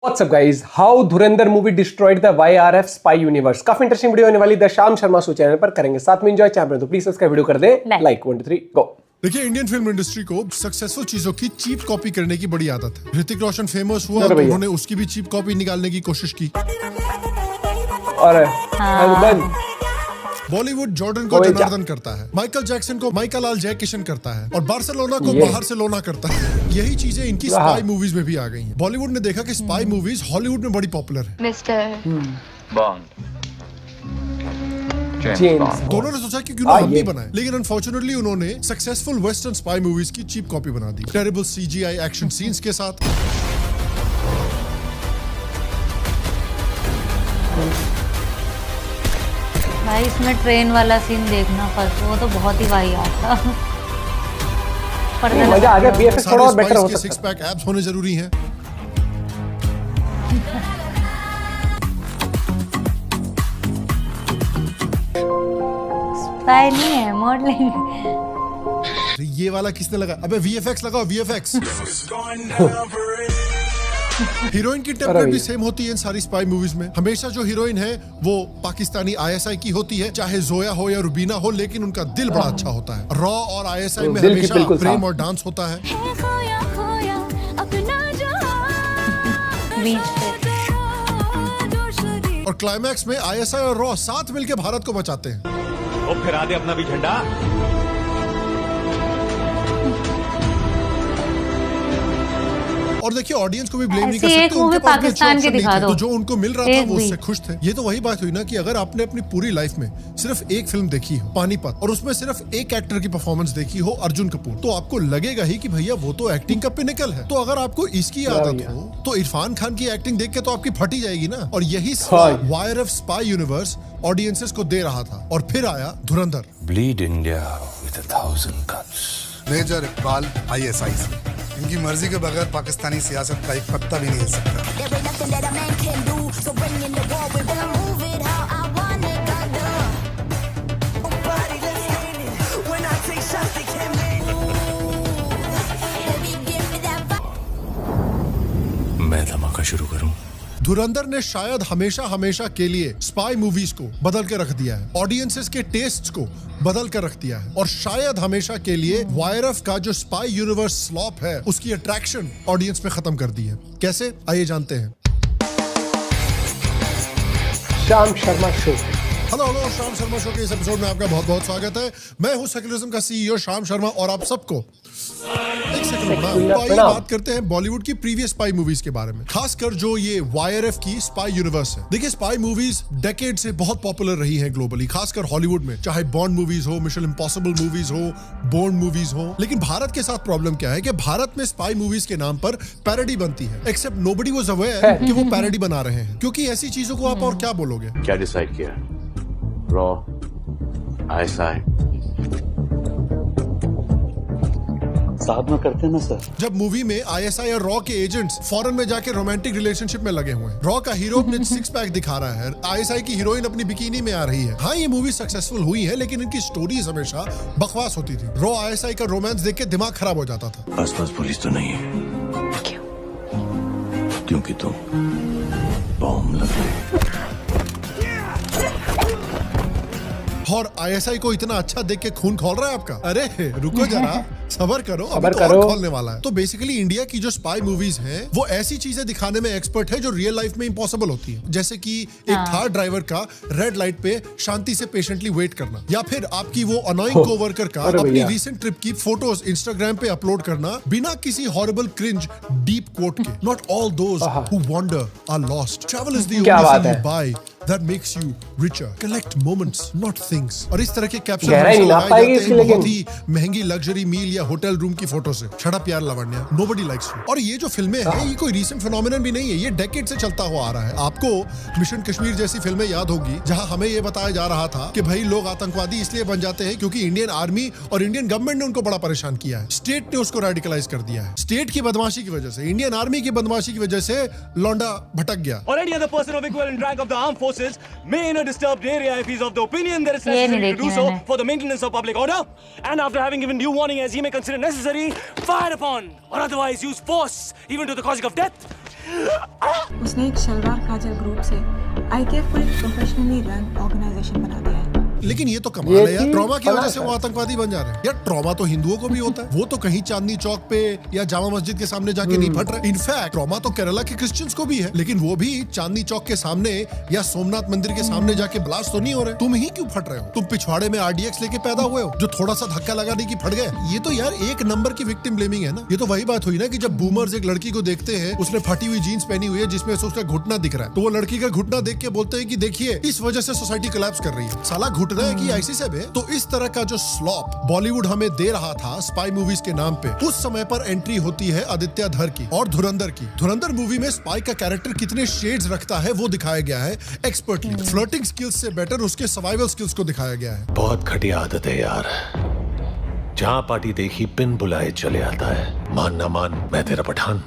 What's up guys? How Dhurandhar movie destroyed the YRF spy universe. काफी interesting video होने वाली the शाम Sharma show channel पर करेंगे, साथ में एंजॉय चैनल तो प्लीज सब्सक्राइब वीडियो कर दें लाइक 1 2 3 गो। देखिए, इंडियन फिल्म इंडस्ट्री को सक्सेसफल चीजों की चीप कॉपी करने की बड़ी आदत है। ऋतिक रोशन फेमस हुआ तो उन्होंने उसकी भी चीप कॉपी निकालने की कोशिश की। और बॉलीवुड जॉर्डन को जनार्दन करता है, माइकल जैक्सन को माइकल लाल जय किशन करता है और बार्सिलोना को बाहर से लोना करता है। यही चीजें इनकी स्पाई मूवीज में भी आ गई हैं। बॉलीवुड ने देखा कि स्पाई मूवीज हॉलीवुड में बड़ी पॉपुलर है। मिस्टर बॉन्ड, दोनों ने सोचा कि क्यों ना हम भी बनाएं, लेकिन अनफॉर्चुनेटली उन्होंने सक्सेसफुल वेस्टर्न स्पाई मूवीज की चीप कॉपी बना दी, टेरिबल सीजीआई एक्शन सीन्स के साथ। भाई इसमें ट्रेन वाला सीन देखना फर्स्ट, वो तो बहुत ही वाहियात था। मजा आ गया। बीएफएक्स थोड़ा और बेटर हो सकता है। सिक्स पैक एब्स होने जरूरी हैं। स्पाई नहीं है, मॉडलिंग। ये वाला किसने लगा? अबे वीएफएक्स लगाओ, वीएफएक्स। हीरोइन की टेम्पलेट भी सेम होती है इन सारी स्पाई मूवीज में। हमेशा जो हीरोइन है वो पाकिस्तानी आईएसआई की होती है, चाहे जोया हो या रुबीना हो, लेकिन उनका दिल बड़ा अच्छा होता है। रॉ और आईएसआई में हमेशा प्रेम और डांस होता है। और क्लाइमैक्स में आईएसआई और रॉ साथ मिलकर भारत को बचाते हैं। वो फिरा दे अपना भी झंडा। और देखिए, ऑडियंस को भी ब्लेम नहीं कर ऐसी एक सकते, मूवी उनके पास भी पाकिस्तान की अच्छे दिखा ऑप्शन नहीं थे, दो। तो जो उनको मिल रहा था एक वो भी। उससे खुश थे। ये तो वही बात हुई ना कि अगर आपने अपनी पूरी लाइफ में सिर्फ एक फिल्म देखी हो, पानीपत, और उसमें सिर्फ एक एक्टर की परफॉर्मेंस देखी हो, अर्जुन कपूर, तो आपको लगेगा ही कि भैया वो तो एक्टिंग का पिनिकल है। तो अगर आपको इसकी आदत हो तो इरफान खान की एक्टिंग देख के तो आपकी फटी जाएगी ना। और यही वायरएफ स्पाई यूनिवर्स ऑडियंसेस को दे रहा था। और फिर आया धुरंधर। Bleed India with 1,000 cuts. Major Iqbal ISI से इनकी मर्जी के बगैर पाकिस्तानी सियासत का एक पत्ता भी नहीं हिल सकता। मैं धमाका शुरू करूं। धुरंधर ने शायद हमेशा हमेशा के लिए स्पाई मूवीज को बदल के रख दिया है, ऑडियंसेस के टेस्ट्स को बदल कर रख दिया है, और शायद हमेशा के लिए वायरएफ का जो स्पाई यूनिवर्स स्लॉप है उसकी अट्रैक्शन ऑडियंस में खत्म कर दी है। कैसे, आइए जानते हैं। शाम शर्मा शो। हेलो शाम शर्मा शो के इस एपिसोड में आपका बहुत बहुत स्वागत है। मैं हूं सेक्युलरिज्म का सीईओ शाम शर्मा, और आप सबको एक सेकंड तो आइए बात करते हैं बॉलीवुड की प्रीवियस स्पाई मूवीज के बारे में, खासकर जो ये वायरएफ की स्पाई यूनिवर्स है। देखिए, स्पाई मूवीज डेकेड से बहुत पॉपुलर रही हैं ग्लोबली, खासकर हॉलीवुड में, चाहे बॉन्ड मूवीज हो, मिशन इम्पॉसिबल मूवीज हो, बोर्न मूवीज हो। लेकिन भारत के साथ प्रॉब्लम क्या है कि भारत में स्पाई मूवीज के नाम पर पैरोडी बनती है, एक्सेप्ट नोबडी वाज अवेयर कि वो पैरोडी बना रहे हैं, क्योंकि ऐसी चीजों को आप और क्या बोलोगे। क्या डिसाइड किया? रॉ, आईएसआई साथ में करते हैं ना सर। जब मूवी में आईएसआई और रॉ के एजेंट्स फॉरेन में जाके रोमांटिक रिलेशनशिप में लगे हुए हैं, रॉ का हीरो अपने सिक्स पैक दिखा रहा है, आईएसआई की हीरोइन अपनी बिकिनी में आ रही है। हाँ, ये मूवी सक्सेसफुल हुई है, लेकिन इनकी स्टोरीज हमेशा बकवास होती थी। रॉ आईएसआई का रोमांस देख के दिमाग खराब हो जाता था। आसपास पुलिस तो नहीं है। क्यों? क्योंकि तुम बॉम्ब लग गए। और आईएसआई को इतना अच्छा देख के खून खोल रहा है आपका। अरे रुको जरा, सबर करो, अभी सबर तो करो। और खोलने वाला है। तो बेसिकली इंडिया की जो स्पाई मूवीज हैं वो ऐसी चीजें दिखाने में एक्सपर्ट है जो रियल लाइफ में इम्पॉसिबल होती है, जैसे कि एक थार ड्राइवर का रेड लाइट पे शांति से पेशेंटली वेट करना, या फिर आपकी वो अनोइंग कोवर्कर का अपनी रीसेंट ट्रिप की फोटोज इंस्टाग्राम पे अपलोड करना बिना किसी हॉरिबल क्रिंज डीप कोट के। Not all those who wander are lost, travel is the only thing you buy that makes you richer. Collect moments, not things. और इस तरह के कैप्शन बहुत ही महंगी लग्जरी मील या होटल रूम की फोटो से। शट अप यार लावण्या, nobody likes you. और ये जो फिल्में हैं ये कोई रीसेंट फिनोमिनन भी नहीं है, ये डेकेड से चलता हुआ आ रहा है। आपको मिशन कश्मीर जैसी फिल्में याद होगी जहां हमें ये बताया जा रहा था कि भाई लोग आतंकवादी इसलिए बन जाते हैं क्योंकि इंडियन आर्मी और इंडियन गवर्नमेंट ने उनको बड़ा परेशान किया है। स्टेट ने उसको रेडिकलाइज कर दिया है। स्टेट की बदमाशी की वजह से, इंडियन आर्मी की बदमाशी की वजह से लौंडा भटक गया। Or any other person of equivalent rank of the armed forces may in a disturbed area if he's of the opinion that it's necessary to do so for the maintenance of public order, and after having given due warning as he may consider necessary, fire upon or otherwise use force even to the causing of death, उसने एक शलवार काजल group से IKF को एक professionally run organisation बना दिया है। लेकिन ये तो कमाल है यार, ट्रॉमा की वजह से वो आतंकवादी बन जा रहे हैं। यार ट्रॉमा तो हिंदुओं को भी होता है, वो तो कहीं चांदनी चौक पे या जामा मस्जिद के सामने जाके नहीं फट रहे। इनफैक्ट ट्रॉमा तो केरला के क्रिश्चियंस को भी है, लेकिन वो भी चांदनी चौक के सामने या सोमनाथ मंदिर के सामने जाके ब्लास्ट तो नहीं हो रहे। तुम ही क्यों फट रहे हो? तुम पिछवाड़े में RDX लेके पैदा हुए हो जो थोड़ा सा धक्का लगा दी कि फट गए। ये तो यार एक नंबर की विक्टिम ब्लेमिंग है ना। ये तो वही बात हुई ना कि जब बूमर्स एक लड़की को देखते हैं, उसने फटी हुई जीन्स पहनी हुई है जिसमें से उसका घुटना दिख रहा है, तो वो लड़की का घुटना देख के बोलते हैं कि देखिए इस वजह से सोसाइटी कोलैप्स कर रही है। साला घुटना है कि आईसी से। तो इस तरह का जो स्लॉप बॉलीवुड हमें दे रहा था स्पाई मूवीज के नाम पे, उस समय पर एंट्री होती है आदित्य धर की और धुरंधर की। धुरंधर मूवी में स्पाई का कैरेक्टर कितने शेड्स रखता है वो दिखाया गया है एक्सपर्टली। फ्लर्टिंग स्किल्स से बेटर उसके सर्वाइवल स्किल्स को दिखाया गया है। बहुत घटिया आदत है यार, जहां पार्टी देखी बिन बुलाए चले आता है। मान ना मान मैं तेरा पठान।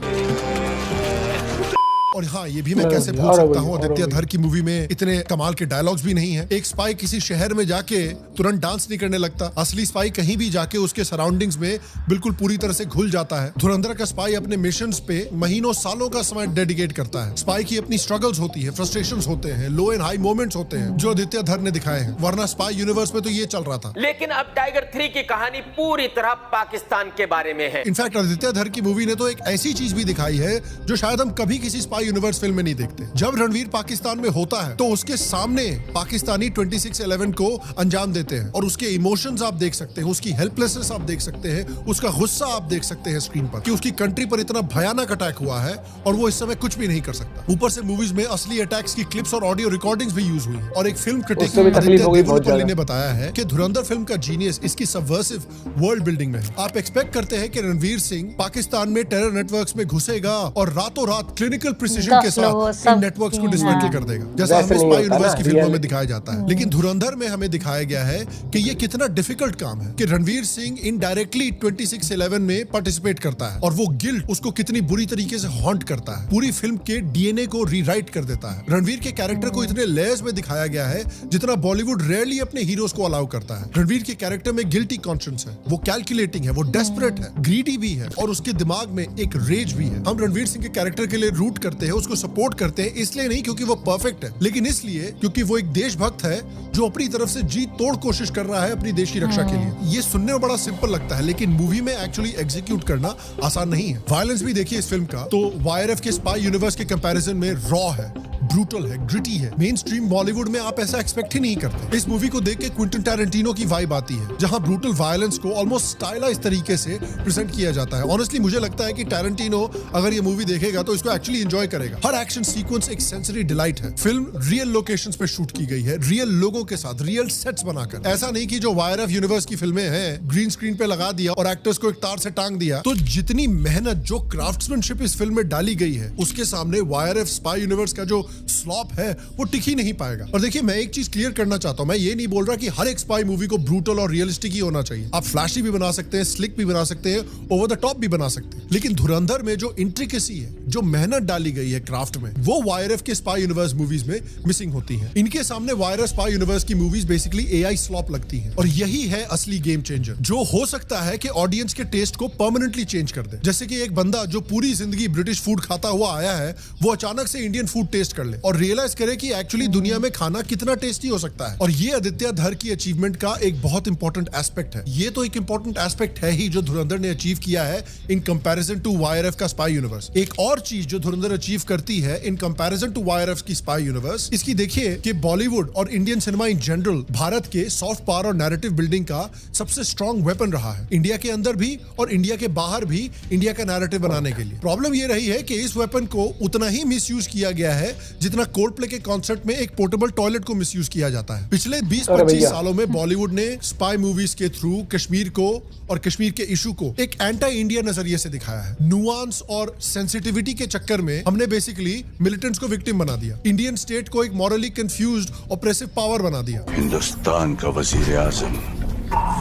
और हाँ, ये भी मैं कैसे भूल सकता हूँ, आदित्य धर की मूवी में इतने कमाल के डायलॉग्स भी नहीं है। एक स्पाई किसी शहर में जाके तुरंत डांस नहीं करने लगता। असली स्पाई कहीं भी जाके उसके सराउंडिंग्स में बिल्कुल पूरी तरह से घुल जाता है। धुरंधर का स्पाई अपने मिशंस पे महीनों सालों का समय डेडिकेट करता है। स्पाई की अपनी स्ट्रगल्स होती है, फ्रस्ट्रेशंस होते हैं, लो एंड हाई मोमेंट्स होते हैं जो आदित्य धर ने दिखाए हैं, वरना स्पाई यूनिवर्स में तो ये चल रहा था। लेकिन अब टाइगर 3 की कहानी पूरी तरह पाकिस्तान के बारे में है। इनफैक्ट आदित्य धर की मूवी ने तो एक ऐसी चीज भी दिखाई है जो शायद हम कभी किसी स्पाई यूनिवर्स फिल्म में नहीं देखते। जब रणवीर पाकिस्तान में होता है तो उसके सामने पाकिस्तानी 26/11 को अंजाम देते हैं और उसके इमोशंस आप देख सकते हैं, उसकी हेल्पलेसनेस आप देख सकते हैं, उसका गुस्सा आप देख सकते हैं स्क्रीन पर कि उसकी कंट्री पर इतना भयानक अटैक हुआ है और वो इस समय कुछ भी नहीं कर सकता। ऊपर से मूवीज में असली अटैक्स की क्लिप्स और ऑडियो रिकॉर्डिंग्स भी यूज हुई। और एक फिल्म क्रिटिक ने बताया है कि धुरंधर फिल्म का जीनियस इसकी सबवर्सिव वर्ल्ड बिल्डिंग में है। आप एक्सपेक्ट करते हैं कि रणवीर सिंह पाकिस्तान में टेरर नेटवर्क्स में घुसेगा और रातों रात क्लिनिकल प्रिसिजन के साथ इन नेटवर्क्स को डिसमेंटल कर देगा, जैसा हमें स्पाई यूनिवर्स की फिल्मों में दिखाया जाता है। लेकिन धुरंधर में हमें दिखाया गया है कि ये कितना डिफिकल्ट काम है कि रणवीर सिंह इनडायरेक्टली 26/11 में पार्टिसिपेट करता है और वो गिल्ट उसको कितनी बुरी तरीके से हॉन्ट करता है, पूरी फिल्म के डीएनए को रीराइट कर देता है। रणवीर के कैरेक्टर को इतने लेयर्स में दिखाया गया है जितना बॉलीवुड रेयरली अपने हीरोज को अलाउ करता है। रणवीर के कैरेक्टर में गिल्टी कॉन्शियंस है, वो कैलकुलेटिंग है, वो डेस्परेट है, ग्रीडी भी है और उसके दिमाग में एक रेज भी है। हम रणवीर सिंह के कैरेक्टर के लिए रूट करते हैं, उसको सपोर्ट करते हैं, इसलिए नहीं क्योंकि वो परफेक्ट है, लेकिन इसलिए क्योंकि वो एक देशभक्त है जो अपनी तरफ से जी तोड़ कोशिश कर रहा है अपनी देश की रक्षा के लिए। ये सुनने में बड़ा सिंपल लगता है लेकिन मूवी में एक्चुअली एग्जीक्यूट करना आसान नहीं है। वायलेंस भी देखिए इस फिल्म का तो YRF के स्पाई यूनिवर्स के कंपैरिजन में रॉ है, ब्रूटल है, ग्रिटी है। मेन स्ट्रीम बॉलीवुड में आप ऐसा एक्सपेक्ट ही नहीं करते। इस मूवी को देख के क्विंटन टैरेंटिनो की वाइब आती है जहां ब्रूटल वायलेंस को ऑलमोस्ट स्टाइलाइज्ड तरीके से प्रेजेंट किया जाता है। ऑनेस्टली मुझे लगता है कि टैरेंटिनो अगर ये मूवी देखेगा तो इसको एक्चुअली एंजॉय करेगा। हर एक्शन सीक्वेंस एक सेंसरी डिलाइट है। फिल्म रियल लोकेशंस पे शूट की गई है, रियल लोगों के साथ, रियल सेट्स बनाकर। ऐसा नहीं कि जो YRF यूनिवर्स की फिल्में हैं ग्रीन स्क्रीन पे लगा दिया और एक्टर्स को एक तार से टांग दिया। तो जितनी मेहनत, जो क्राफ्ट्समैनशिप इस फिल्म में डाली गई है उसके सामने YRF स्पाई यूनिवर्स का जो स्लॉप है वो टिक ही नहीं पाएगा। और देखिए मैं एक चीज क्लियर करना चाहता हूं, मैं ये नहीं बोल रहा कि हर एक स्पाई मूवी को ब्रूटल और रियलिस्टिक ही होना चाहिए। आप फ्लैशी भी बना सकते हैं, स्लिक भी बना सकते हैं, ओवर द टॉप भी बना सकते हैं, लेकिन धुरंधर में जो इंट्रिकेसी है, जो मेहनत डाली गई है क्राफ्ट में, वो YRF के स्पाई यूनिवर्स मूवीज में मिसिंग होती है। इनके सामने YRF स्पाई यूनिवर्स की मूवीज बेसिकली AI स्लॉप लगती है और यही है असली गेम चेंजर जो हो सकता है कि ऑडियंस के टेस्ट को परमानेंटली चेंज कर दे। जैसे कि एक बंदा जो पूरी जिंदगी ब्रिटिश फूड खाता हुआ आया है वो अचानक से इंडियन फूड टेस्ट कर ले और रियलाइज करे कि एक्चुअली दुनिया में खाना कितना टेस्टी हो सकता है। और ये आदित्य धर की अचीवमेंट का एक बहुत इंपॉर्टेंट एस्पेक्ट है। ये तो एक इंपॉर्टेंट एस्पेक्ट है ही जो धुरंधर ने अचीव किया है इन कंपैरिजन टू YRF का स्पाई यूनिवर्स। एक और चीज जो धुरंधर अचीव करती है इन कंपैरिजन टू YRF की स्पाई यूनिवर्स, इसकी देखिए कि बॉलीवुड और Indian cinema in general Bharat के सॉफ्ट पावर और नैरेटिव बिल्डिंग का सबसे स्ट्रॉन्ग वेपन रहा है, इंडिया के अंदर भी और इंडिया के बाहर भी इंडिया का नैरेटिव बनाने के लिए। प्रॉब्लम ये रही है कि इस वेपन को उतना ही मिसयूज किया गया है जितना कोल्डप्ले के कॉन्सर्ट में एक पोर्टेबल टॉयलेट को मिसयूज किया जाता है। पिछले 20-25 सालों में बॉलीवुड ने स्पाई मूवीज के थ्रू कश्मीर को और कश्मीर के इशू को एक एंटी इंडिया नजरिए से दिखाया है। नुआंस और सेंसिटिविटी के चक्कर में हमने बेसिकली मिलिटेंट्स को विक्टिम बना दिया, इंडियन स्टेट को एक मॉरली कंफ्यूज्ड ऑप्रेसिव पावर बना दिया। हिंदुस्तान का वजीर आजम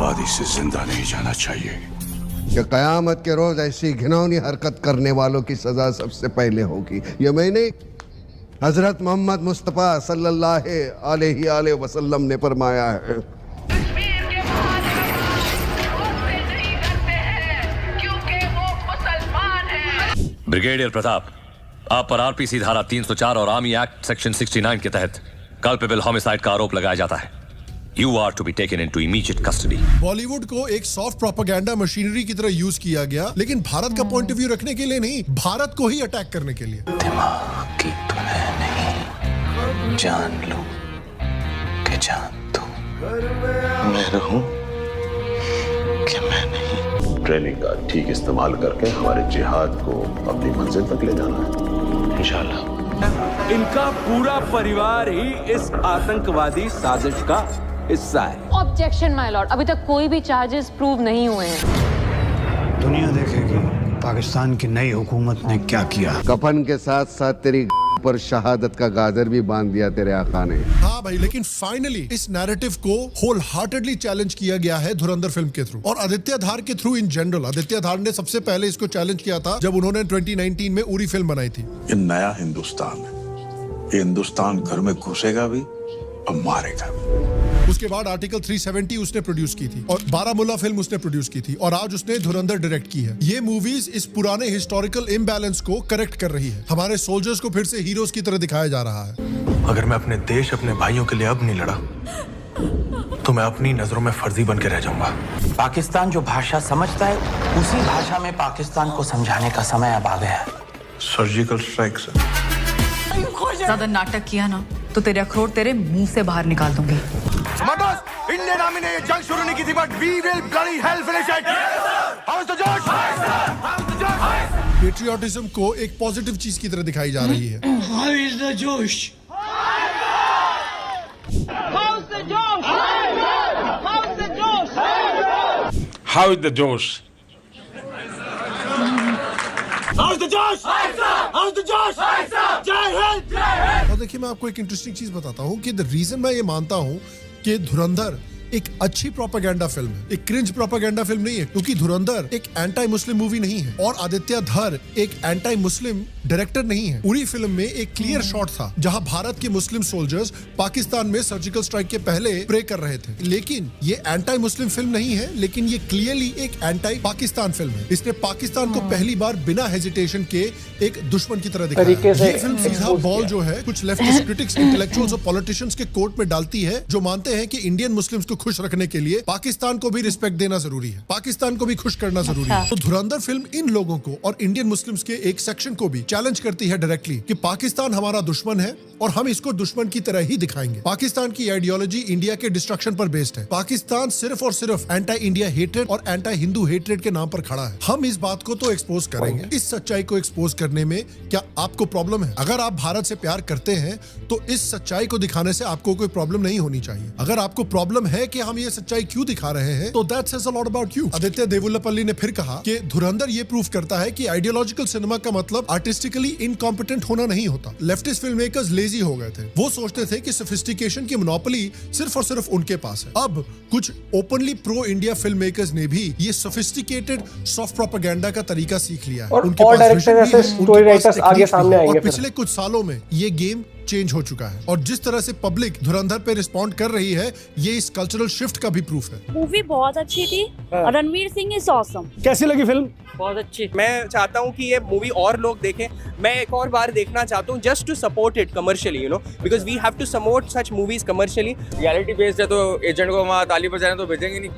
वादी से जिंदा नहीं जाना चाहिए कि कयामत के रोज ऐसी घिनौनी हरकत करने वालों की सजा सबसे पहले होगी। ये मैंने हजरत मोहम्मद मुस्तफ़ा सल्लल्लाहु अलैहि वसल्लम ने फरमाया है। ब्रिगेडियर प्रताप, आप पर आरपीसी धारा 304 और आर्मी एक्ट सेक्शन 69 के तहत कल्पेबल होमिसाइड का आरोप लगाया जाता है। You are to be taken into immediate custody. Bollywood को एक सॉफ्ट प्रोपेगेंडा मशीनरी की तरह यूज किया गया, लेकिन भारत का पॉइंट ऑफ व्यू रखने के लिए नहीं, भारत को ही अटैक करने के लिए। दिमाग की तुम्हें नहीं, जान लो कि जान दो। मैं रहूं कि मैं नहीं। ट्रेनिंग का ठीक इस्तेमाल करके हमारे जिहाद को अपनी मंजिल तक ले जाना है इंशाल्लाह। इनका पूरा परिवार ही इस आतंकवादी साजिश का हिस्सा है। ऑब्जेक्शन माय लॉर्ड, अभी तक कोई भी चार्जेस प्रूव नहीं हुए हैं। दुनिया देखेगी पाकिस्तान की नई हुकूमत ने क्या किया। कफन के साथ साथ तेरी पर शहादत का गाजर भी बांध दिया तेरे आका ने। हाँ भाई, लेकिन फाइनली इस नैरेटिव को होल हार्टेडली चैलेंज किया गया है धुरंधर फिल्म के थ्रू और आदित्य धार के थ्रू इन जनरल। आदित्य धार ने सबसे पहले इसको चैलेंज किया था जब उन्होंने 2019 में उरी फिल्म बनाई थी। ये नया हिंदुस्तान है, ये हिंदुस्तान घर में घुसेगा भी और मारेगा भी। उसके बाद आर्टिकल 370 उसने प्रोड्यूस की थी और बारामूला फिल्म उसने प्रोड्यूस की थी और आज उसने धुरंधर डायरेक्ट की है। ये मूवीज इस पुराने हिस्टोरिकल इम्बैलेंस को करेक्ट कर रही है। हमारे सोल्जर्स को फिर से हीरोज की तरह दिखाया जा रहा है। अगर मैं अपने देश, अपने भाइयों के लिए अब नहीं लड़ा तो मैं अपनी नजरों में फर्जी बन के रह जाऊंगा। पाकिस्तान जो भाषा समझता है, उसी भाषा में पाकिस्तान को समझाने का समय अब आ गया है। Surgical strike sir. ज्यादा नाटक किया ना तो तेरे अखरोट तेरे मुंह से बाहर निकाल दूंगी। इंडियन आर्मी ने ये जंग शुरू नहीं की थी, but we will bloody hell finish it. How is the josh? Patriotism को एक पॉजिटिव चीज की तरह दिखाई जा रही है। How is the Josh? How is the Josh? How's the Josh? How's the Josh? जय हिंद! और देखिए, मैं आपको एक इंटरेस्टिंग चीज बताता हूँ कि द रीजन मैं ये मानता हूँ कि धुरंधर एक अच्छी प्रोपेगेंडा फिल्म है, एक क्रिंज प्रोपेगेंडा फिल्म नहीं है, क्योंकि धुरंधर एक एंटी मुस्लिम मूवी नहीं है और आदित्य धर एक एंटी मुस्लिम डायरेक्टर नहीं है। पूरी फिल्म में एक क्लियर शॉट था जहां भारत के मुस्लिम सोल्जर्स पाकिस्तान में सर्जिकल स्ट्राइक के पहले प्रे कर रहे थे। लेकिन ये एंटी मुस्लिम फिल्म नहीं है, लेकिन ये क्लियरली एक एंटी पाकिस्तान फिल्म है। इसने पाकिस्तान को पहली बार बिना हेजिटेशन के एक दुश्मन की तरह दिखाया। ये फिल्म सीधा बॉल जो है कुछ लेफ्टिस्ट क्रिटिक्स, इंटेलेक्चुअल्स और पॉलिटिशियंस के कोर्ट में डालती है, जो मानते हैं कि इंडियन मुस्लिम्स को खुश रखने के लिए पाकिस्तान को भी रिस्पेक्ट देना जरूरी है, पाकिस्तान को भी खुश करना जरूरी है। तो धुरंधर फिल्म इन लोगों को और इंडियन मुस्लिम्स के एक सेक्शन को भी चैलेंज करती है डायरेक्टली कि पाकिस्तान हमारा दुश्मन है और हम इसको दुश्मन की तरह ही दिखाएंगे। पाकिस्तान की आइडियोलॉजी इंडिया के डिस्ट्रक्शन पर बेस्ड है। पाकिस्तान सिर्फ और सिर्फ एंटी इंडिया हेट्रेड और एंटी हिंदू हेट्रेड के नाम पर खड़ा है। हम इस बात को तो एक्सपोज करेंगे। इस सच्चाई को एक्सपोज करने में क्या आपको प्रॉब्लम है? अगर आप भारत से प्यार करते हैं तो इस सच्चाई को दिखाने से आपको कोई प्रॉब्लम नहीं होनी चाहिए। अगर आपको प्रॉब्लम है कि हम ये सच्चाई क्यों दिखा रहे हैं, तो that says a lot about you. Aditya Devullapalli ने फिर कहा कि धुरंधर ये प्रूव करता है कि आइडियोलॉजिकल सिनेमा का मतलब आर्टिस्टिकली इनकॉम्पिटेंट होना नहीं होता। लेफ्टिस्ट फिल्म मेकर्स लेजी हो गए थे। वो सोचते थे कि सोफिस्टिकेशन की मोनोपोली सिर्फ और सिर्फ उनके पास है। अब कुछ openly pro India film makers ने भी ये सोफिस्टिकेटेड सॉफ्ट प्रोपेगेंडा का तरीका सीख लिया। और डायरेक्टर ऐसे स्टोरी राइटर्स आगे सामने आएंगे। और पिछले कुछ सालों में ये गेम चेंज हो चुका है और जिस तरह से पब्लिक धुरंधर पे रिस्पॉन्ड कर रही है, ये इस कल्चरल शिफ्ट का भी प्रूफ है। मूवी बहुत अच्छी थी और रणवीर सिंह इज ऑसम। कैसी लगी फिल्म? बहुत अच्छी। मैं चाहता हूँ कि ये मूवी और लोग देखें। मैं एक और बार देखना चाहता हूँ just to support it commercially, you know, because we have to support such movies commercially. Reality based है तो एजेंट को वहाँ ताली बजाने तो भेजेंगे नहीं,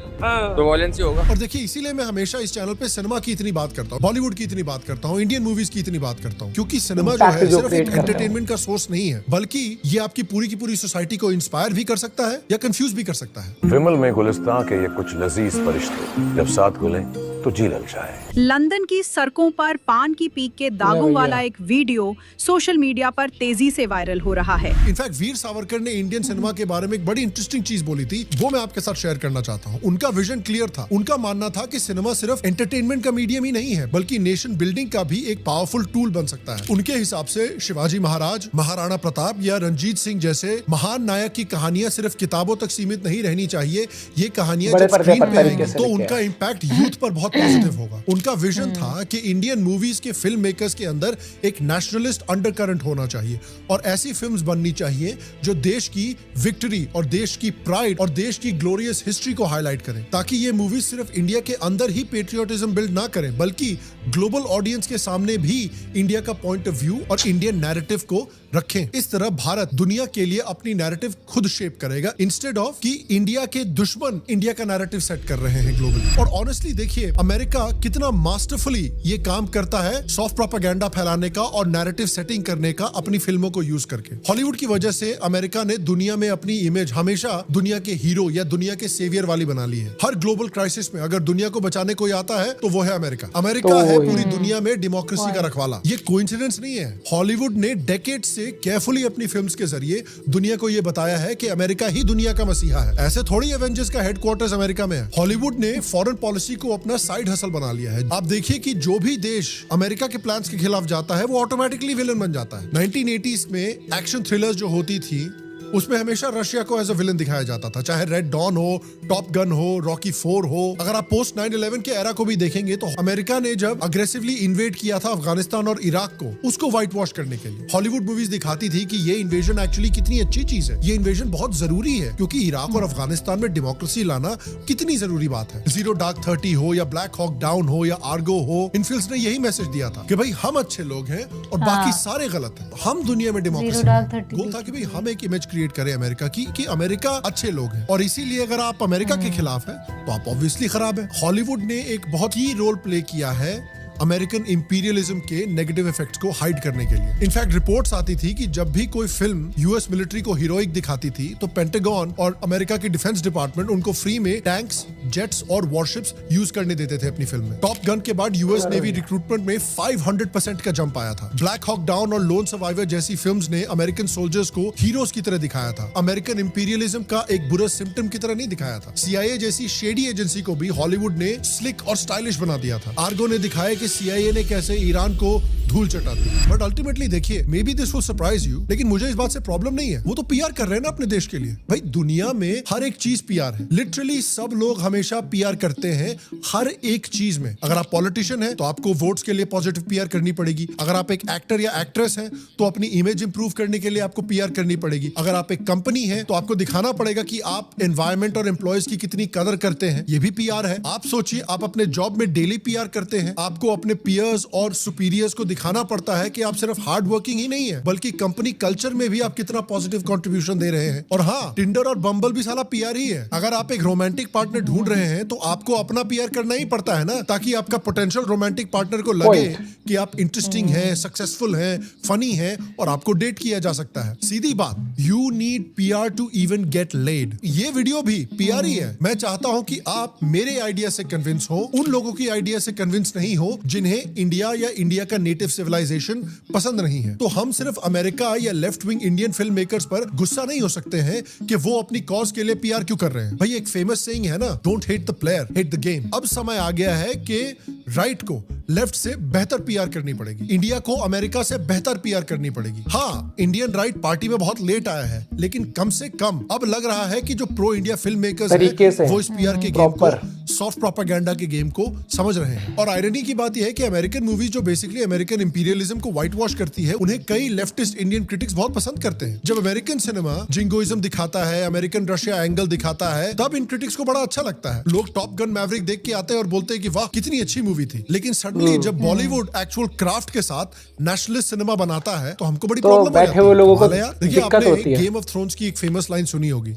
तो वॉयलेंस ही होगा। और देखिए, इसीलिए मैं हमेशा इस चैनल पे सिनेमा की इतनी बात करता हूँ, बॉलीवुड की इतनी बात करता हूँ, इंडियन मूवीज की इतनी बात करता हूँ, क्योंकि सिनेमा जो है सिर्फ एक एंटरटेनमेंट का सोर्स नहीं है, बल्कि ये आपकी पूरी की पूरी सोसाइटी को इंस्पायर भी कर सकता है या कंफ्यूज भी कर सकता है। विमल में गुलिस्तां के ये कुछ लजीज फरिश्ते जब साथ गुले तो जी लग जाए। लंदन की सड़कों पर पान की पीक के दागों वाला एक वीडियो सोशल मीडिया पर तेजी से वायरल हो रहा है। इनफैक्ट वीर सावरकर ने इंडियन सिनेमा के बारे में एक बड़ी इंटरेस्टिंग चीज बोली थी, वो मैं आपके साथ शेयर करना चाहता हूँ। उनका विजन क्लियर था। उनका मानना था कि सिनेमा सिर्फ एंटरटेनमेंट का मीडियम ही नहीं है, बल्कि नेशन बिल्डिंग का भी एक पावरफुल टूल बन सकता है। उनके हिसाब से शिवाजी महाराज, महाराणा प्रताप या रंजीत सिंह जैसे महान नायक की कहानियां सिर्फ किताबों तक सीमित नहीं रहनी चाहिए। ये कहानियां जब स्क्रीन पे आएंगी तो उनका इम्पैक्ट यूथ पर बहुत बहुत पॉजिटिव होगा। उनका विजन था कि इंडियन मूवीज के फिल्म मेकर्स के अंदर एक नेशनलिस्ट अंडरकरंट होना चाहिए और ऐसी फिल्म्स बननी चाहिए जो देश की विक्ट्री और देश की प्राइड और देश की ग्लोरियस हिस्ट्री को हाईलाइट करें, ताकि ये मूवीज सिर्फ इंडिया के अंदर ही पेट्रियोटिज्म बिल्ड ना करें बल्कि ग्लोबल ऑडियंस के सामने भी इंडिया का पॉइंट ऑफ व्यू और इंडियन नैरेटिव को रखें। इस तरह भारत दुनिया के लिए अपनी नैरेटिव खुद शेप करेगा इंस्टेड ऑफ कि इंडिया के दुश्मन इंडिया का नैरेटिव सेट कर रहे हैं ग्लोबली। और ऑनेस्टली देखिए अमेरिका कितना मास्टरफुली ये काम करता है सॉफ्ट प्रोपेगेंडा फैलाने का और नैरेटिव सेटिंग करने का अपनी फिल्मों को यूज करके। हॉलीवुड की वजह से अमेरिका ने दुनिया में अपनी इमेज हमेशा दुनिया के हीरो या दुनिया के सेवियर वाली बना ली है। हर ग्लोबल क्राइसिस में अगर दुनिया को बचाने कोई आता है तो वो है अमेरिका। अमेरिका है पूरी दुनिया में डेमोक्रेसी का रखवाला। ये कोइंसिडेंस नहीं है। हॉलीवुड ने डेकेड से केयरफुली अपनी फिल्म्स के जरिए दुनिया को ये बताया है कि अमेरिका ही दुनिया का मसीहा है। ऐसे थोड़ी एवेंजर्स का हेडक्वार्टर्स अमेरिका में है। हॉलीवुड ने फॉरेन पॉलिसी को अपना साइड हसल बना लिया है। आप देखिए कि जो भी देश अमेरिका के प्लान्स के खिलाफ जाता है वो ऑटोमेटिकली विलन बन जाता है। 1980s में एक्शन थ्रिलर्स जो होती थी उसमें हमेशा रशिया को एज अ विलन दिखाया जाता था, चाहे रेड डॉन हो, टॉप गन हो, रॉकी 4 हो। अगर आप पोस्ट 9/11 के एरा को भी देखेंगे तो अमेरिका ने जब अग्रेसिवली इन्वेड किया था अफगानिस्तान और इराक को, उसको व्हाइट वॉश करने के लिए हॉलीवुड मूवीज दिखाती थी कि ये इन्वेजन एक्चुअली कितनी अच्छी चीज है, ये इन्वेजन बहुत जरूरी है क्योंकि इराक और अफगानिस्तान में डेमोक्रेसी लाना कितनी जरूरी बात है। जीरो डार्क 30 हो या ब्लैक हॉक डाउन हो या आर्गो हो, इन फिल्म्स ने यही मैसेज दिया था कि भाई हम अच्छे लोग हैं और बाकी सारे गलत हैं। हम दुनिया में डेमोक्रेसी वो था कि भाई हम एक इमेज क्रिएट करें अमेरिका की कि अमेरिका अच्छे लोग हैं और इसीलिए अगर आप अमेरिका के खिलाफ हैं तो आप ऑब्वियसली खराब हैं। हॉलीवुड ने एक बहुत ही रोल प्ले किया है अमेरिकन इंपीरियलिज्म के नेगेटिव इफेक्ट्स को हाइड करने के लिए। इनफैक्ट रिपोर्ट्स आती थी कि जब भी कोई फिल्म यूएस मिलिट्री को हीरोइक दिखाती थी तो पेंटागन और अमेरिका की डिफेंस डिपार्टमेंट उनको फ्री में टैंक्स, जेट्स और वॉरशिप्स यूज करने देते थे अपनी फिल्म में। टॉप गन के बाद यूएस नेवी रिक्रूटमेंट में 500% का जंप आया था। ब्लैक हॉक डाउन और लोन सर्वाइवर जैसी फिल्म्स ने अमेरिकन सोल्जर्स को हीरोज की तरह दिखाया था, अमेरिकन इंपीरियलिज्म का एक बुरा सिम्टम की तरह नहीं दिखाया था। CIA जैसी शेडी एजेंसी को भी हॉलीवुड ने स्लिक और स्टाइलिश बना दिया था। आर्गो ने दिखाया कि CIA ने कैसे ईरान को धूल चटाती है। बट अल्टीमेटली देखिए, may be this will surprise you, लेकिन मुझे इस बात से प्रॉब्लम नहीं है। वो तो PR कर रहे हैं ना अपने देश के लिए। भाई दुनिया में हर एक चीज PR है। लिटरली सब लोग हमेशा PR करते हैं हर एक चीज में। अगर आप पॉलिटिशियन हैं तो आपको वोट्स के लिए पॉजिटिव PR करनी पड़ेगी। अगर आप एक एक्टर या एक्ट्रेस हैं तो अपनी इमेज इंप्रूव करने के लिए आपको PR करनी पड़ेगी। अगर आप एक कंपनी है तो आपको दिखाना पड़ेगा कि आप एनवायरमेंट और एम्प्लॉयज की कितनी कदर करते हैं, ये भी PR है। आप सोचिए, आप अपने जॉब में डेली PR करते हैं, आपको अपने पीयर्स और सुपीरियर्स को दिखाना पड़ता है कि आप सिर्फ हार्ड वर्किंग ही नहीं है बल्कि कंपनी कल्चर में भी आप कितना पॉजिटिव कंट्रीब्यूशन दे रहे हैं। और हाँ, टिंडर और बम्बल भी साला PR ही है। अगर आप एक रोमांटिक पार्टनर ढूंढ रहे हैं तो आपको अपना PR करना ही पड़ता है ना, ताकि आपका पोटेंशियल रोमांटिक पार्टनर को लगे कि आप इंटरेस्टिंग हैं, सक्सेसफुल हैं, फनी हैं और आपको डेट किया जा सकता है। सीधी बात, you need PR to even get laid. ये वीडियो भी PR ही है। मैं चाहता हूं कि आप मेरे आइडिया से कन्विंस हो, उन लोगों की आइडिया से कन्विंस नहीं हो जिन्हें इंडिया या इंडिया का नेटिव सिविलाइजेशन पसंद नहीं है। तो हम सिर्फ अमेरिका या left wing Indian film makers पर गुस्सा नहीं हो सकते हैं कि वो अपनी कॉज के लिए PR क्यों कर रहे हैं। भाई एक फेमस सेइंग है ना, don't hate the player, hate the game. अब समय आ गया है कि राइट को लेफ्ट से बेहतर PR करनी पड़ेगी, इंडिया को अमेरिका से बेहतर PR करनी पड़ेगी। हाँ, इंडियन राइट पार्टी में बहुत लेट आया है, लेकिन कम से कम अब लग रहा है कि जो प्रो इंडिया फिल्म मेकर्स हैं वो इस PR के गेम को, सॉफ्ट प्रोपेगेंडा के गेम को समझ रहे हैं। और आयरनी की बात यह है कि अमेरिकन मूवीज जो बेसिकली अमेरिकन इंपीरियलिज्म को व्हाइट वॉश करती है, उन्हें कई लेफ्टिस्ट इंडियन क्रिटिक्स बहुत पसंद करते हैं। जब अमेरिकन सिनेमा जिंगोइज्म दिखाता है, अमेरिकन रशिया एंगल दिखाता है, तब इन क्रिटिक्स को बड़ा अच्छा लगता है। लोग टॉप गन मैवरिक देख के आते हैं और बोलते हैं कि वाह कितनी अच्छी मूवी थी। लेकिन सडनली जब बॉलीवुड एक्चुअल क्राफ्ट के साथ नेशनलिस्ट सिनेमा बनाता है तो हमको बड़ी प्रॉब्लम हो जाती है। लोगों को देखिए, आपने गेम ऑफ थ्रोन्स की एक फेमस लाइन सुनी होगी,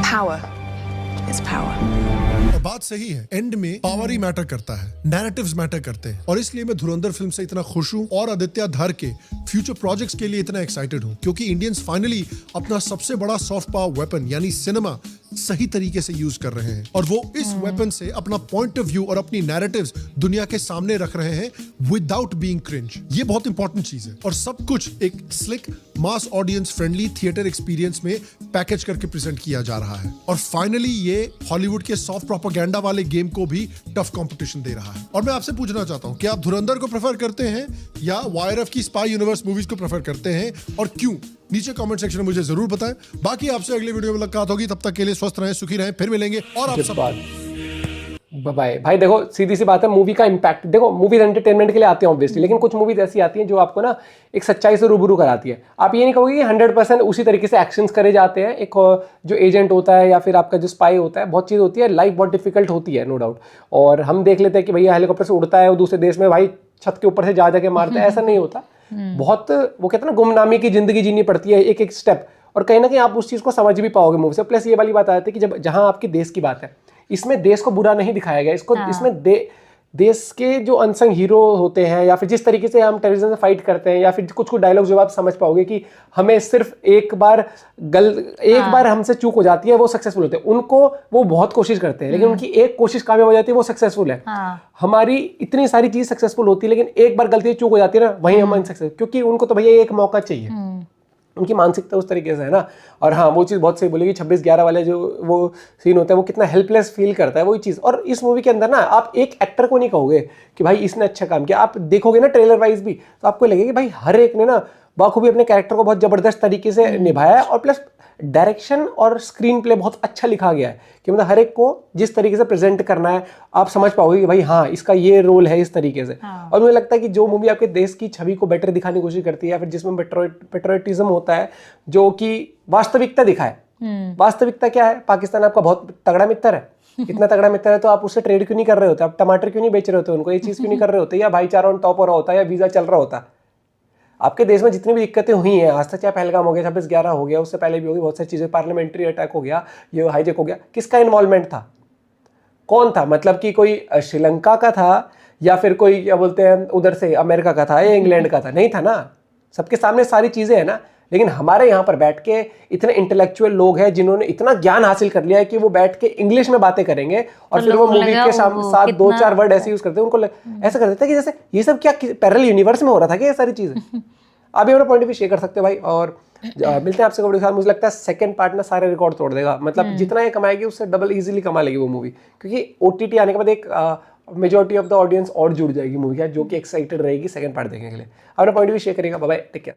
Power is power. और बात सही है, एंड में पावर ही मैटर करता है, नैरेटिव्स मैटर करते हैं। और इसलिए मैं धुरंधर फिल्म से इतना खुश हूं और आदित्य धर के फ्यूचर प्रोजेक्ट्स के लिए इतना एक्साइटेड हूं, क्योंकि इंडियंस फाइनली अपना सबसे बड़ा सॉफ्ट पावर वेपन यानी सिनेमा सही तरीके से यूज कर रहे हैं और वो इस वेपन से अपना पॉइंट ऑफ व्यू और अपनी नैरेटिव्स दुनिया के सामने रख रहे हैं विदाउट बीइंग क्रिंज। ये बहुत इंपॉर्टेंट चीज है और सब कुछ एक slick mass audience friendly theatre experience में पैकेज करके प्रेजेंट किया जा रहा है। और फाइनली ये हॉलीवुड के सॉफ्ट प्रोपेगेंडा वाले गेम को भी टफ कंपटीशन दे रहा है। और मैं आपसे पूछना चाहता हूं कि आप धुरंधर को प्रेफर करते हैं या YRF की स्पाई यूनिवर्स मूवीज को प्रेफर करते हैं और क्यों? नीचे कमेंट सेक्शन में मुझे जरूर बताएं। बाकी आपसे अगले वीडियो में मुलाकात होगी, तब तक के लिए स्वस्थ रहें, सुखी रहें, फिर मिलेंगे। और आप सब बाय भाई। देखो सीधी सी बात है, मूवी का इम्पैक्ट देखो, मूवीज एंटरटेनमेंट के लिए आती हैं ऑब्वियसली, लेकिन कुछ मूवीज ऐसी आती हैं जो आपको ना एक सच्चाई से रूबरू कराती है। आप ये नहीं कहोगे कि 100% उसी तरीके से एक्शंस करे जाते हैं। एक जो एजेंट होता है या फिर आपका जो स्पाई होता है, बहुत चीज़ होती है, लाइफ बहुत डिफिकल्ट होती है नो डाउट। और हम देख लेते हैं कि भैया हेलीकॉप्टर से उड़ता है और दूसरे देश में भाई छत के ऊपर से जा के मारता है, ऐसा नहीं होता। बहुत वो कहते हैं ना, गुमनामी की जिंदगी जीनी पड़ती है एक एक स्टेप, और कहीं ना कहीं आप उस चीज़ को समझ भी पाओगे मूवी से। प्लस ये वाली बात आती है कि जब जहाँ आपके देश की बात है, इसमें देश को बुरा नहीं दिखाया गया, इसको इसमें देश के जो अनसंग हीरो होते हैं, या फिर जिस तरीके से हम टेररिज्म से फाइट करते हैं, या फिर कुछ कुछ डायलॉग जो आप समझ पाओगे कि हमें सिर्फ एक बार हमसे चूक हो जाती है, वो सक्सेसफुल होते हैं। उनको वो बहुत कोशिश करते हैं, लेकिन उनकी एक कोशिश कामयाब हो जाती है, वो सक्सेसफुल है। हमारी इतनी सारी चीज सक्सेसफुल होती है, लेकिन एक बार गलती चूक हो जाती है ना, वहीं हम अनसक्सेस, क्योंकि उनको तो भैया एक मौका चाहिए। उनकी मानसिकता उस तरीके से है ना। और हाँ, वो चीज़ बहुत सही बोलेगी, 26/11 वाले जो वो सीन होता है, वो कितना हेल्पलेस फील करता है, वही चीज़। और इस मूवी के अंदर ना आप एक एक्टर को नहीं कहोगे कि भाई इसने अच्छा काम किया, आप देखोगे ना ट्रेलर वाइज भी, तो आपको लगेगा कि भाई हर एक ने ना बाखूबी अपने कैरेक्टर को बहुत ज़बरदस्त तरीके से निभाया है। और प्लस डायरेक्शन और स्क्रीन प्ले बहुत अच्छा लिखा गया है कि मतलब हर एक को जिस तरीके से प्रेजेंट करना है, आप समझ पाओगे कि भाई हाँ, इसका ये रोल है इस तरीके से। और मुझे लगता है कि जो मूवी आपके देश की छवि को बेटर दिखाने की कोशिश करती है, या फिर जिसमें पेट्रियटिज्म होता है, जो कि वास्तविकता दिखाए। वास्तविकता क्या है? पाकिस्तान आपका बहुत तगड़ा मित्र है। इतना तगड़ा मित्र है तो आप उससे ट्रेड क्यों नहीं कर रहे होते? आप टमाटर क्यों नहीं बेच रहे होते उनको? ये चीज़ क्यों नहीं कर रहे होते? या भाईचारा ऑन टॉप हो रहा होता, या वीज़ा चल रहा होता? आपके देश में जितनी भी दिक्कतें हुई हैं आज तक, चाहे पहलगाम हो गया, 26/11 हो गया, उससे पहले भी होगी बहुत सारी चीज़ें, पार्लियामेंट्री अटैक हो गया, ये हाईजेक हो गया, किसका इन्वॉल्वमेंट था? कौन था? मतलब कि कोई श्रीलंका का था, या फिर कोई क्या बोलते हैं उधर से अमेरिका का था, या इंग्लैंड का था? नहीं था ना। सबके सामने सारी चीज़ें हैं ना। लेकिन हमारे यहाँ पर बैठ के इतने इंटेलेक्चुअल लोग हैं जिन्होंने इतना ज्ञान हासिल कर लिया है कि वो बैठ के इंग्लिश में बातें करेंगे, और फिर वो मूवी के साथ 2-4 वर्ड ऐसे यूज करते हैं, उनको ऐसा कर देता है कि जैसे ये सब क्या पैरेलल यूनिवर्स में हो रहा था क्या, ये सारी चीजें। आप भी अपना पॉइंट ऑफ व्यू शेयर कर सकते हो भाई। और मिलते हैं आपसे कभी साथ। मुझे लगता है सेकंड पार्ट ना सारे रिकॉर्ड तोड़ देगा, मतलब जितना ये कमाएगी उससे डबल इजीली कमा लेगी वो मूवी, क्योंकि OTT आने के बाद एक मेजॉरिटी ऑफ द ऑडियंस और जुड़ जाएगी मूवी का, जो कि एक्साइटेड रहेगी सेकंड पार्ट देखने के लिए। अपना पॉइंट ऑफ व्यू शेयर करेगा। Bye bye, take care.